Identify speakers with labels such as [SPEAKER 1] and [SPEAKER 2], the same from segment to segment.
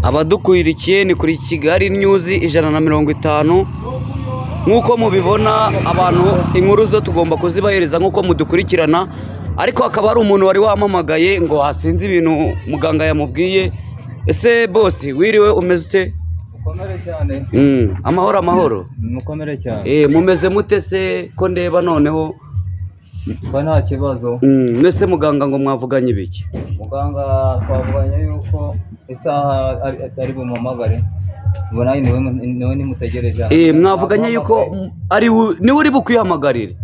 [SPEAKER 1] Abadukwirikiye ni kuri Kigali News 150. Nk'uko mubibona abantu inkuru zo tugomba kuzibahereza nk'uko mudukurikirana, ariko hakaba hari umuntu wari wamamagaye ngo hasinze ibintu muganga yamubwiye. Ese boss wiriwe umeze ute?
[SPEAKER 2] Mukomere cyane.
[SPEAKER 1] Amahoro amahoro.
[SPEAKER 2] Mukomere cyane.
[SPEAKER 1] Mumeze mute se ko ndeba noneho?
[SPEAKER 2] Ba nta kibazo.
[SPEAKER 1] Nese muganga ngo mwavuganye ibiki?
[SPEAKER 2] Muganga twavuganye yuko isaha ari bumamagare. Ubona niwe nimutegereje.
[SPEAKER 1] Mwavuganye yuko ari niwe uri bukwihamagarire.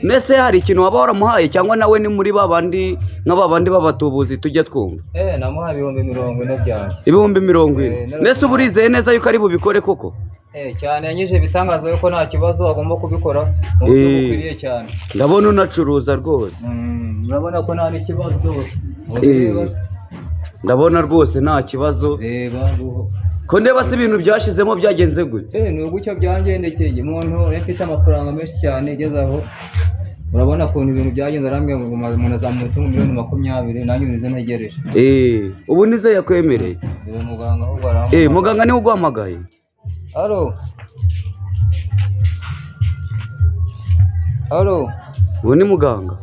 [SPEAKER 1] Nese hari ikintu waba waramuhaye cyangwa nawe ni muri babandi nk'ababandi babatubuzi tujya twumva?
[SPEAKER 2] Namuhaye 40 byanjye.
[SPEAKER 1] 40. Nese uburizeye neza yuko ari bubikore koko?
[SPEAKER 2] Cyane yanyije bitangaza yuko nta kibazo agomba kubikora mu buryo bukwiriye cyane.
[SPEAKER 1] Ndabona unacuruza rwose.
[SPEAKER 2] Urabona ko nta n'ikibazo.
[SPEAKER 1] Ndabona rwose nta kibazo. Ko ndeba se ibintu byashizemo byagenze gute?
[SPEAKER 2] Ni ugucyo byangendekeye. Umuntu afite amafaranga menshi cyane igeze aho. Urabona ko ibintu byagenze arambye ngo umuntu azamuta 20,000 nanjye nize ntegereje.
[SPEAKER 1] Ubu nize yakwemereye.
[SPEAKER 2] Muganga ahubwo arambye.
[SPEAKER 1] Muganga niwe ugwamagaye.
[SPEAKER 2] Halo. Halo.
[SPEAKER 1] Ubu ni muganga.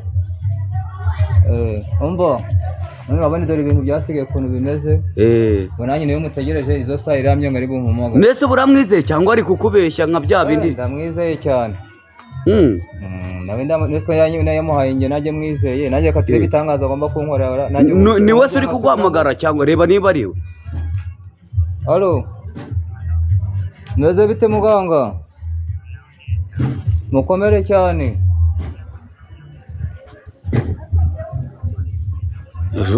[SPEAKER 2] Umva. Urabona dore ibintu byasigaye ukuntu bimeze. Bonanye niwe mutegereje izo saa iramye ngo ari bumumagara.
[SPEAKER 1] Nese buramwizeye cyangwa ari kukubeshya nka bya bindi?
[SPEAKER 2] Ndamwizeye cyane. Nitwe yamuhaye nge najye mwizeye najye katire bitangaza agomba kunkorera najye.
[SPEAKER 1] Ni wese uri kugwamagara cyangwa reba niba ariwe?
[SPEAKER 2] Halo. Meze bite muganga? Mukomere cyane.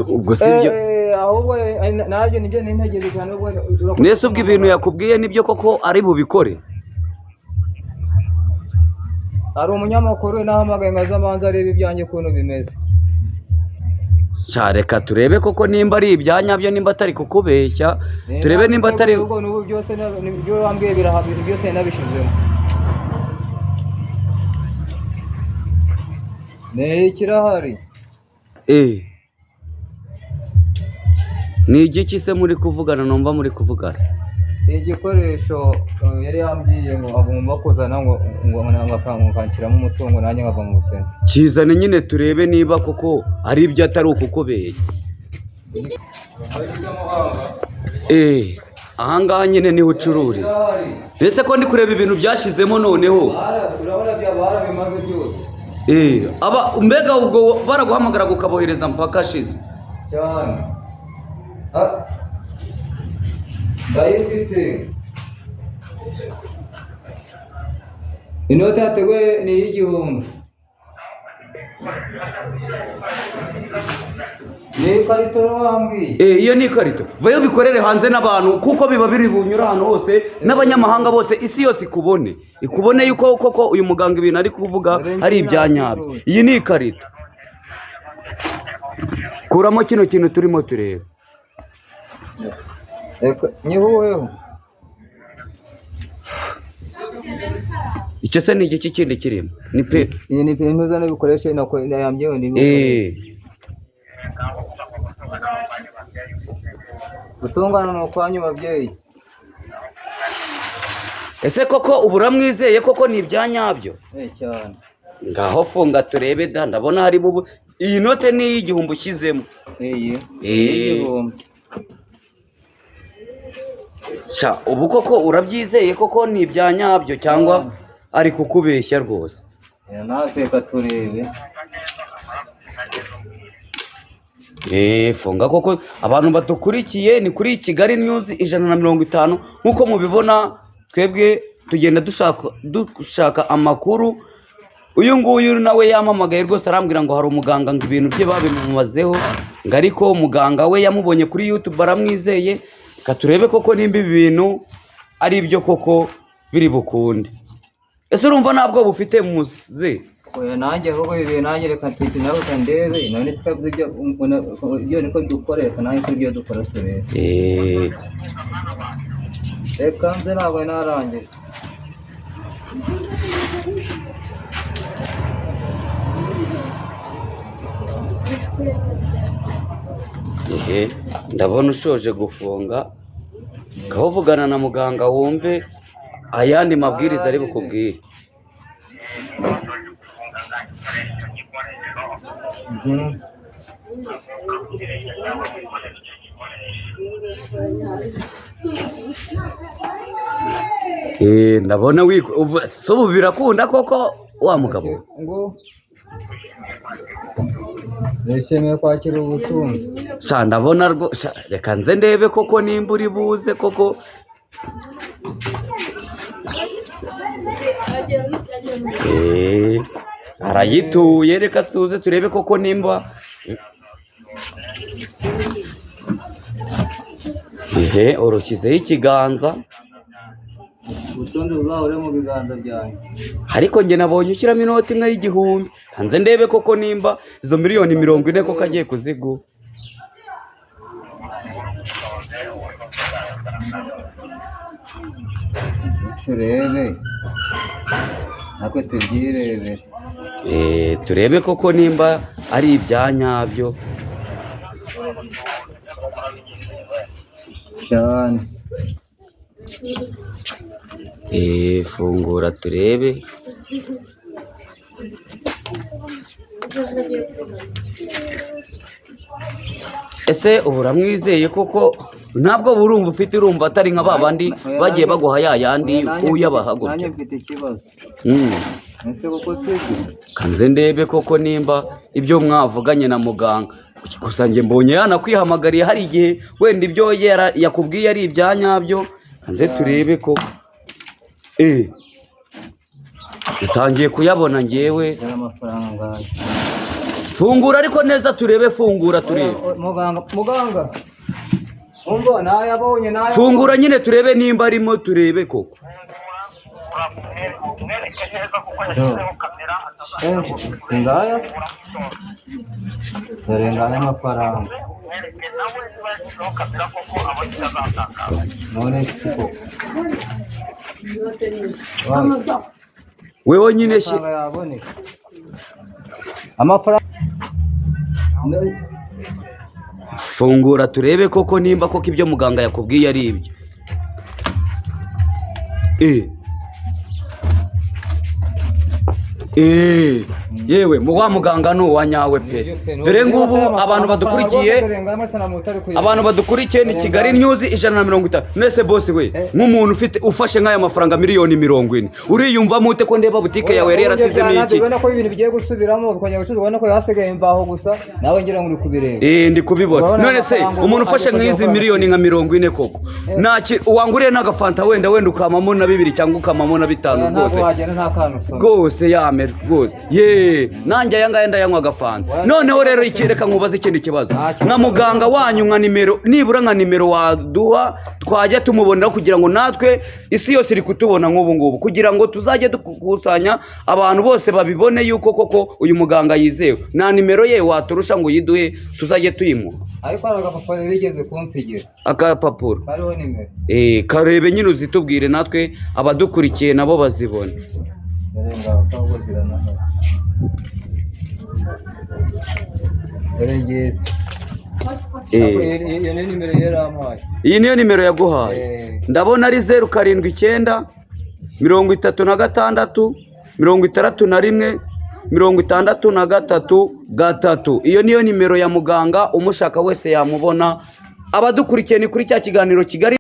[SPEAKER 1] Ubwo sibyo.
[SPEAKER 2] Ahubwo najye nibyo nintegereje cyane ubwo.
[SPEAKER 1] Nese ubwo ibintu yakubwiye nibyo koko ari bubikore?
[SPEAKER 2] Ari umunyamakuru nahamagaye ngazamanza areba ibyanjye kuntu bimeze.
[SPEAKER 1] Reka turebe koko nimba ari ibyanyabyo nimba atari kukubeshya. Turebe nimba atari
[SPEAKER 2] ubwo n'ubu byose nibyo wambwiye birahabira byose nabishizemo. Kirahari.
[SPEAKER 1] Ni igiki se muri kuvugana numva muri kuvugana?
[SPEAKER 2] Igikoresho yari yambwiye ngo agomba kuzana ngo akankiramo umutungo nanjye nkava mu bukene.
[SPEAKER 1] Kizane nyine turebe niba koko ari ibyo atari ukukubeshya. Ahangaha nyine niho ucururiza. Ese ko ndi kureba ibintu byashizemo noneho?
[SPEAKER 2] Urabona byabara bimaze byose.
[SPEAKER 1] Mbega ubwo baraguhamagara gukabohereza mpaka ashize
[SPEAKER 2] cyane. Ndayifite. Inoti yateguye ni 1,000. Ni karito wambwiye.
[SPEAKER 1] Iyo ni karito. Vayo bikorere hanze n'abantu kuko biba biri bunyura hano hose n'abanyamahanga bose isi yose ikubone yuko koko uyu muganga ibintu ari kuvuga ari ibyanyabyo. Iyi ni karito. Kuramo kino kintu turimo tureba.
[SPEAKER 2] Nyihuweho.
[SPEAKER 1] Icyo se ni igiki kindi kirimo? Ni pe.
[SPEAKER 2] Iyi ni pe ntuzana bikoreshe nako yambyeho ndi. Gutungana no kwanyu babyeyi.
[SPEAKER 1] Ese koko uburamwizeye koko ni ibyanyabyo?
[SPEAKER 2] Cyane.
[SPEAKER 1] Ngaho funga turebe da ndabona hari bubu. Iyi note ni 1,000 ushyizemo. Ubu koko urabyizeye koko ni ibyanyabyo cyangwa ari kukubeshya rwose?
[SPEAKER 2] Nateka turebe.
[SPEAKER 1] Funga koko abantu batukurikiye ni kuri Kigali News 150. Nkuko mubibona twebwe tugenda dushaka amakuru. Uyu nguyu nawe yamamagaye rwose arambwira ngo hari umuganga ngo ibintu bye babimumazeho ngo ariko umuganga we yamubonye kuri YouTube aramwizeye. Katurebe koko nimba ibintu ari ibyo koko biri bukunde. Ese urumva ntabwo bufite muze?
[SPEAKER 2] Nanjye ahubwo ibi nanjye reka twite nawe kandebe none sikavuze ibyo niko dukoreka nanjye ibyo dukora turebe. Reka nze ntabwo narangiza.
[SPEAKER 1] ndabona ushoje gufunga ukaba uvugana na muganga wumve ayandi mabwiriza ari bukubwire. Ndabona ubu birakunda koko wa mugabo
[SPEAKER 2] ngo nishimiye kwakira ubutunzi.
[SPEAKER 1] Ndabona reka nze ndebe koko nimba uri buze koko. Arayituye, reka tuze turebe koko nimba. Urushyizeho ikiganza,
[SPEAKER 2] ubutunzi buzahore mu biganza byanjye.
[SPEAKER 1] ariko njye nabonye ushyiramo inoti imwe y'igihumbi. Nze ndebe koko nimba izo miliyoni 40 koko agiye kuziguha.
[SPEAKER 2] Turebe natwe tubyirebere,
[SPEAKER 1] turebe koko nimba ari ibya nyabyo
[SPEAKER 2] cyane.
[SPEAKER 1] Fungura turebe. Ese ubu uramwizeye koko? Ntabwo burumva ufite, urumva atari nka babandi bagiye baguha yayandi uyabaha gutya.
[SPEAKER 2] Nanjye mfite ikibazo. Ese koko sibyo?
[SPEAKER 1] Kanze ndebe koko nimba ibyo mwavuganye na muganga. Gusa njye mbonye yanakwihamagariye hari igihe wenda ibyo yakubwiye ari ibya nyabyo. Kanze turebe koko. Utangiye kuyabona njyewe.
[SPEAKER 2] Amafaranga.
[SPEAKER 1] Fungura ariko neza turebe, fungura turebe.
[SPEAKER 2] Muganga. Umva nayabonye nayo.
[SPEAKER 1] Fungura nyine turebe nimba arimo, turebe koko.
[SPEAKER 2] Singaya. Terengana amafaranga. None kiko.
[SPEAKER 1] Wewe nyine
[SPEAKER 2] amafaranga.
[SPEAKER 1] Fungura turebe koko nimba koko ibyo muganga yakubwiye ari ibyo. Yewe wa muganga ni uwanyawe pe. Dore ngubu abantu badukurikiye ni Kigali News 150. Nese boss we nk'umuntu ufashe nk'aya mafaranga miliyoni 40, uriyumva mute ko ndeba butike yawe yari yarasizemo iki?
[SPEAKER 2] Ubona ko ibintu bigiye gusubiramo bikongera gucuruza, ubona ko yasigaye imbaho gusa, nawe ngira ngo uri kubireba.
[SPEAKER 1] Ndi kubibona. None se umuntu ufashe nk'izi miliyoni nka 40 koko naki uwanguriye n'agafanta wenda ukamamo na 2 cyangwa ukamamo na 5 rwose yamera rwose. Nanjye aya ngaya ndayanywa agafanta. Noneho rero ikireka nkubaza ikindi kibazo, nka muganga wanyu nka nimero, nibura nka nimero waduha twajya tumubonera kugira ngo natwe isi yose iri kutubona nk'ubu ngubu, kugira ngo tuzajye dukusanya abantu bose babibone yuko koko uyu muganga yizewe. Na nimero ye waturusha ngo yiduhe tuzajye tuyimuha.
[SPEAKER 2] Ariko agapapuro rigeze kunsigira.
[SPEAKER 1] Akapapuro
[SPEAKER 2] kariho nimero.
[SPEAKER 1] Karebe nyine uzitubwire natwe abadukurikiye nabo bazibone. Iyi niyo nimero yaguhaye. Ndabona ari 079 36 61 63. Iyo niyo nimero ya muganga, umushaka wese yamubona. Abadukurikiye ni kuri cya kiganiro Kigali